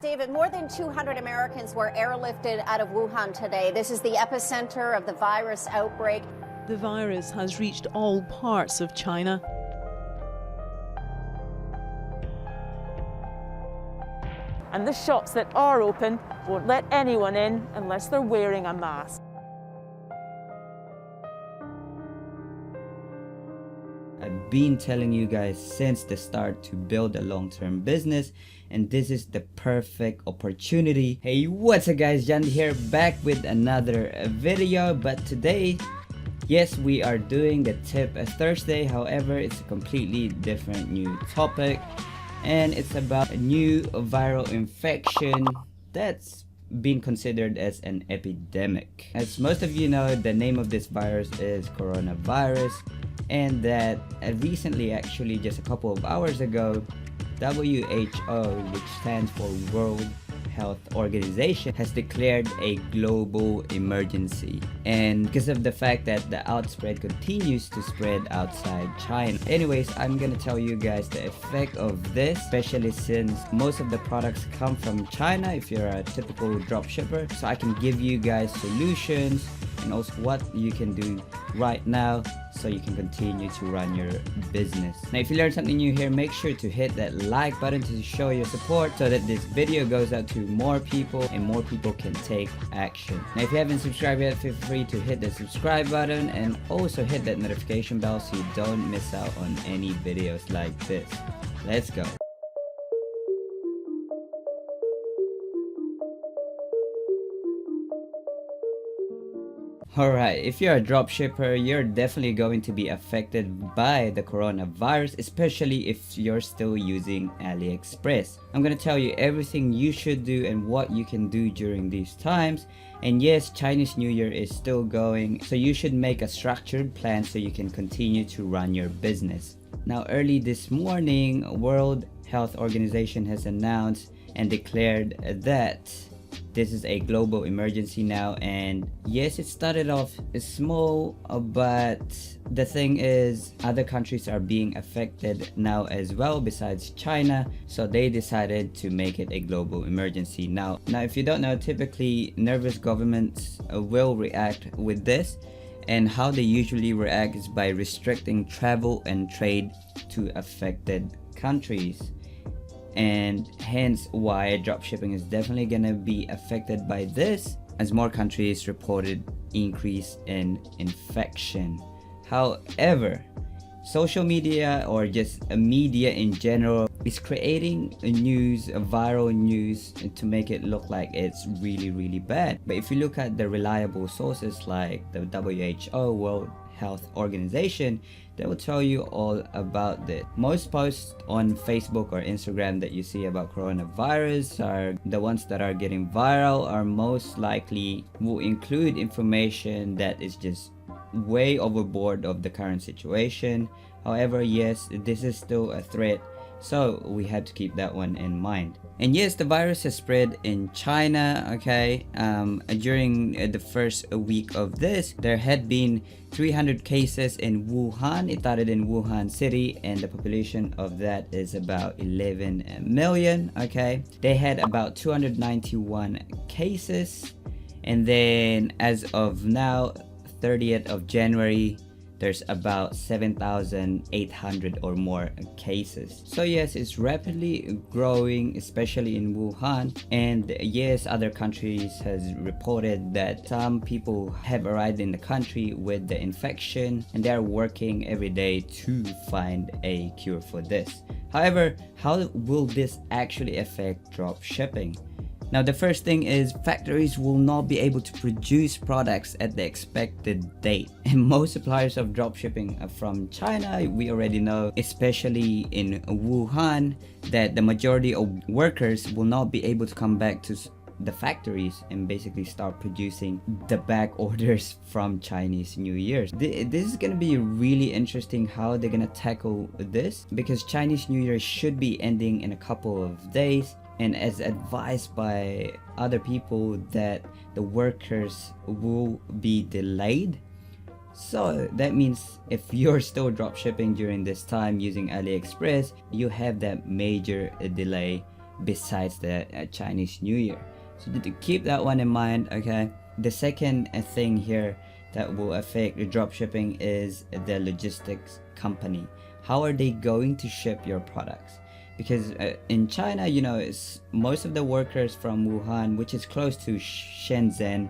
David, more than 200 Americans were airlifted out of Wuhan today. This is the epicenter of the virus outbreak. The virus has reached all parts of China. And the shops that are open won't let anyone in unless they're wearing a mask. I've been telling you guys since the start to build a long-term business, and this is the perfect opportunity. Hey, what's up guys, Jandy here, back with another video. But today, yes, we are doing the tip Thursday. However, it's a completely different new topic, and it's about a new viral infection that's been considered as an epidemic. As most of you know, the name of this virus is coronavirus, and that recently, actually just a couple of hours ago, WHO, which stands for World Health Organization, has declared a global emergency, and because of the fact that the outbreak continues to spread outside China. Anyways, I'm gonna tell you guys the effect of this, especially since most of the products come from China if you're a typical drop shipper. So I can give you guys solutions and also what you can do right now so you can continue to run your business. Now, if you learned something new here, make sure to hit that like button to show your support so that this video goes out to more people and more people can take action. Now, if you haven't subscribed yet, feel free to hit the subscribe button and also hit that notification bell so you don't miss out on any videos like this. Let's go. Alright, if you're a dropshipper, you're definitely going to be affected by the coronavirus, especially if you're still using AliExpress. I'm gonna tell you everything you should do and what you can do during these times. And yes, Chinese New Year is still going, so you should make a structured plan so you can continue to run your business. Now, early this morning, World Health Organization has announced and declared that this is a global emergency now. And yes, it started off small, but the thing is other countries are being affected now as well besides China, so they decided to make it a global emergency. Now if you don't know, typically nervous governments will react with this, and how they usually react is by restricting travel and trade to affected countries. And hence why dropshipping is definitely gonna be affected by this, as more countries reported increase in infection. However, social media, or just media in general, is creating viral news to make it look like it's really bad. But if you look at the reliable sources like the WHO, World Health Organization, they will tell you all about this. Most posts on Facebook or Instagram that you see about coronavirus are the ones that are getting viral, are most likely will include information that is just way overboard of the current situation. However, yes, this is still a threat, so we had to keep that one in mind. And yes, the virus has spread in China, okay? During the first week of this, there had been 300 cases in Wuhan. It started in Wuhan city, and the population of that is about 11 million, okay? They had about 291 cases, and then as of now, 30th of January, there's about 7,800 or more cases. So yes, it's rapidly growing, especially in Wuhan. And yes, other countries has reported that some people have arrived in the country with the infection, and they're working every day to find a cure for this. However, how will this actually affect drop shipping? Now, the first thing is factories will not be able to produce products at the expected date. And most suppliers of dropshipping are from China. We already know, especially in Wuhan, that the majority of workers will not be able to come back to the factories and basically start producing the back orders from Chinese New Year. This is gonna be really interesting how they're gonna tackle this, because Chinese New Year should be ending in a couple of days. And as advised by other people, that the workers will be delayed. So that means if you're still dropshipping during this time using AliExpress, you have that major delay besides the Chinese New Year. So to keep that one in mind, okay? The second thing here that will affect the dropshipping is the logistics company. How are they going to ship your products? Because in China, you know, most of the workers from Wuhan, which is close to Shenzhen,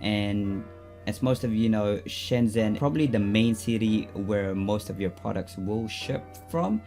and as most of you know, Shenzhen probably the main city where most of your products will ship from,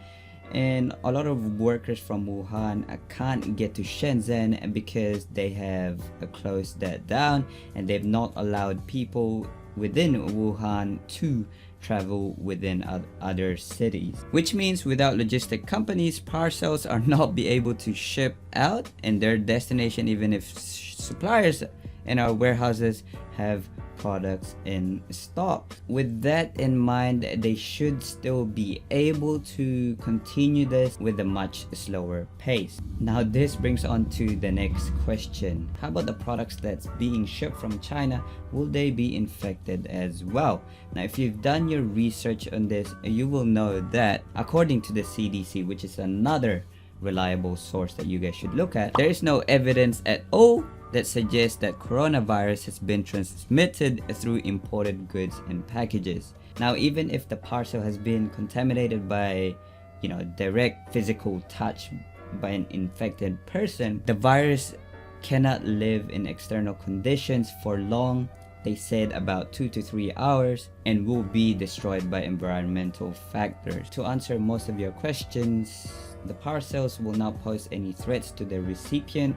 and a lot of workers from Wuhan can't get to Shenzhen because they have closed that down, and they've not allowed people within Wuhan to travel within other cities, which means without logistic companies, parcels are not be able to ship out in their destination, even if suppliers in our warehouses have products in stock. With that in mind, they should still be able to continue this with a much slower pace. Now this brings on to the next question. How about the products that's being shipped from China? Will they be infected as well? Now if you've done your research on this, you will know that according to the CDC, which is another reliable source that you guys should look at, there is no evidence at all that suggests that coronavirus has been transmitted through imported goods and packages. Now, even if the parcel has been contaminated by, you know, direct physical touch by an infected person, the virus cannot live in external conditions for long. They said about 2 to 3 hours, and will be destroyed by environmental factors. To answer most of your questions, the parcels will not pose any threats to the recipient,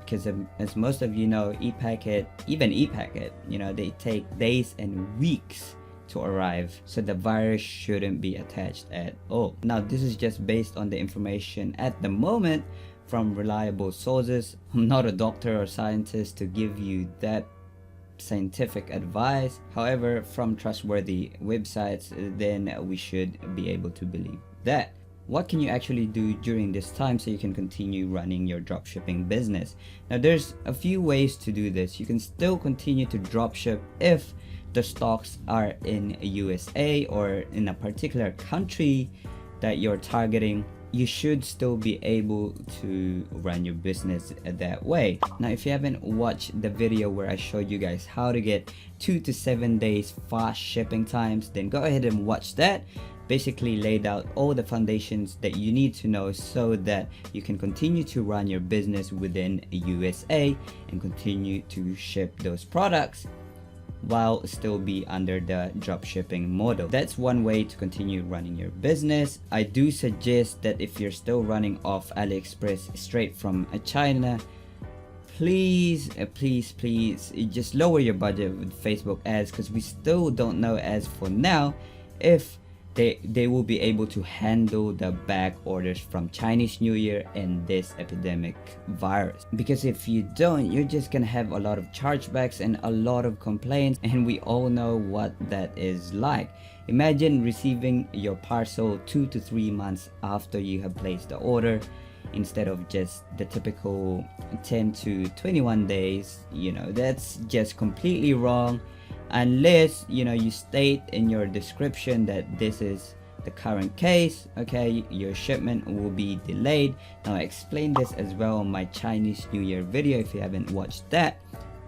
because as most of you know, e-packet, you know, they take days and weeks to arrive, so the virus shouldn't be attached at all. Now this is just based on the information at the moment from reliable sources. I'm not a doctor or scientist to give you that scientific advice. However, from trustworthy websites, then we should be able to believe that. What can you actually do during this time so you can continue running your dropshipping business? Now there's a few ways to do this. You can still continue to dropship if the stocks are in USA or in a particular country that you're targeting. You should still be able to run your business that way. Now if you haven't watched the video where I showed you guys how to get 2 to 7 days fast shipping times, then go ahead and watch that. Basically laid out all the foundations that you need to know so that you can continue to run your business within USA and continue to ship those products while still be under the dropshipping model. That's one way to continue running your business. I do suggest that if you're still running off AliExpress straight from China, please just lower your budget with Facebook ads, because we still don't know as for now if they will be able to handle the back orders from Chinese New Year and this epidemic virus. Because if you don't, you're just gonna have a lot of chargebacks and a lot of complaints, and we all know what that is like. Imagine receiving your parcel 2 to 3 months after you have placed the order, instead of just the typical 10 to 21 days. You know, that's just completely wrong. Unless, you know, you state in your description that this is the current case, okay, your shipment will be delayed. Now I explained this as well on my Chinese New Year video if you haven't watched that,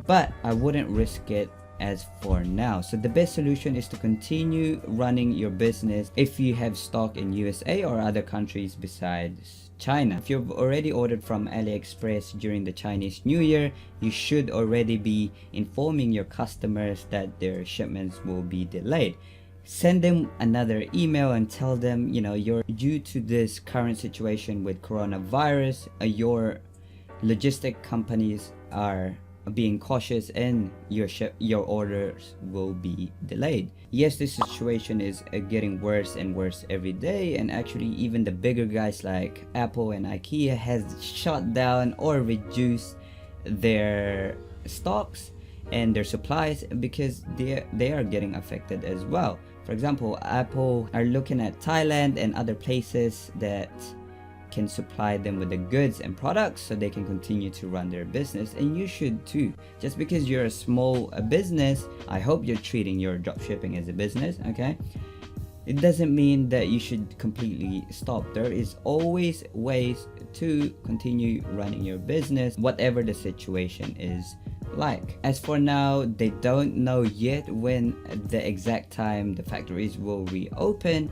but I wouldn't risk it as for now. So the best solution is to continue running your business if you have stock in USA or other countries besides China. If you've already ordered from AliExpress during the Chinese New Year, you should already be informing your customers that their shipments will be delayed. Send them another email and tell them, you know, you're due to this current situation with coronavirus, your logistic companies are being cautious and your orders will be delayed. Yes, this situation is getting worse and worse every day, and actually even the bigger guys like Apple and IKEA has shut down or reduced their stocks and their supplies because they are getting affected as well. For example, Apple are looking at Thailand and other places that can supply them with the goods and products so they can continue to run their business, and you should too. Just because you're a small business, I hope you're treating your dropshipping as a business, okay? it doesn't mean that you should completely stop. There is always ways to continue running your business, whatever the situation is like. As for now, they don't know yet when the exact time the factories will reopen.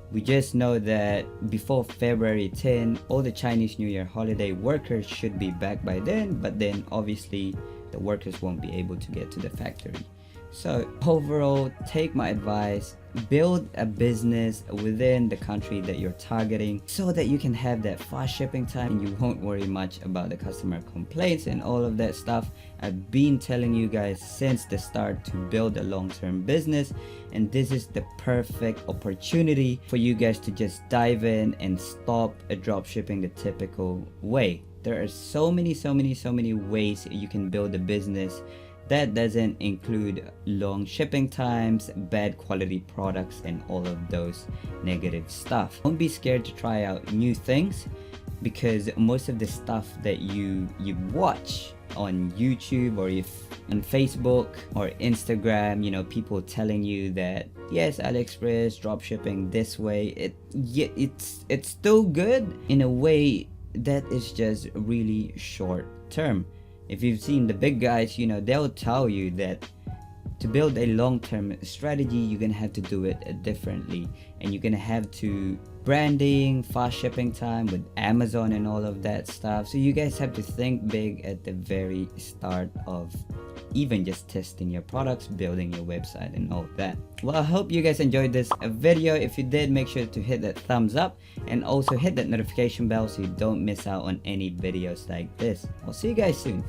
We just know that before February 10, all the Chinese New Year holiday workers should be back by then, but then obviously the workers won't be able to get to the factory. So overall, take my advice, build a business within the country that you're targeting so that you can have that fast shipping time and you won't worry much about the customer complaints and all of that stuff. I've been telling you guys since the start to build a long-term business, and this is the perfect opportunity for you guys to just dive in and stop drop shipping the typical way. There are so many ways you can build a business that doesn't include long shipping times, bad quality products, and all of those negative stuff. Don't be scared to try out new things, because most of the stuff that you watch on YouTube or if on Facebook or Instagram, you know, people telling you that yes, AliExpress dropshipping this way, it's still good in a way that is just really short term. If you've seen the big guys, you know, they'll tell you that to build a long-term strategy, you're gonna have to do it differently, and you're gonna have to branding, fast shipping time with Amazon and all of that stuff. So you guys have to think big at the very start of even just testing your products, building your website and all that. Well, I hope you guys enjoyed this video. If you did, make sure to hit that thumbs up and also hit that notification bell so you don't miss out on any videos like this. I'll see you guys soon.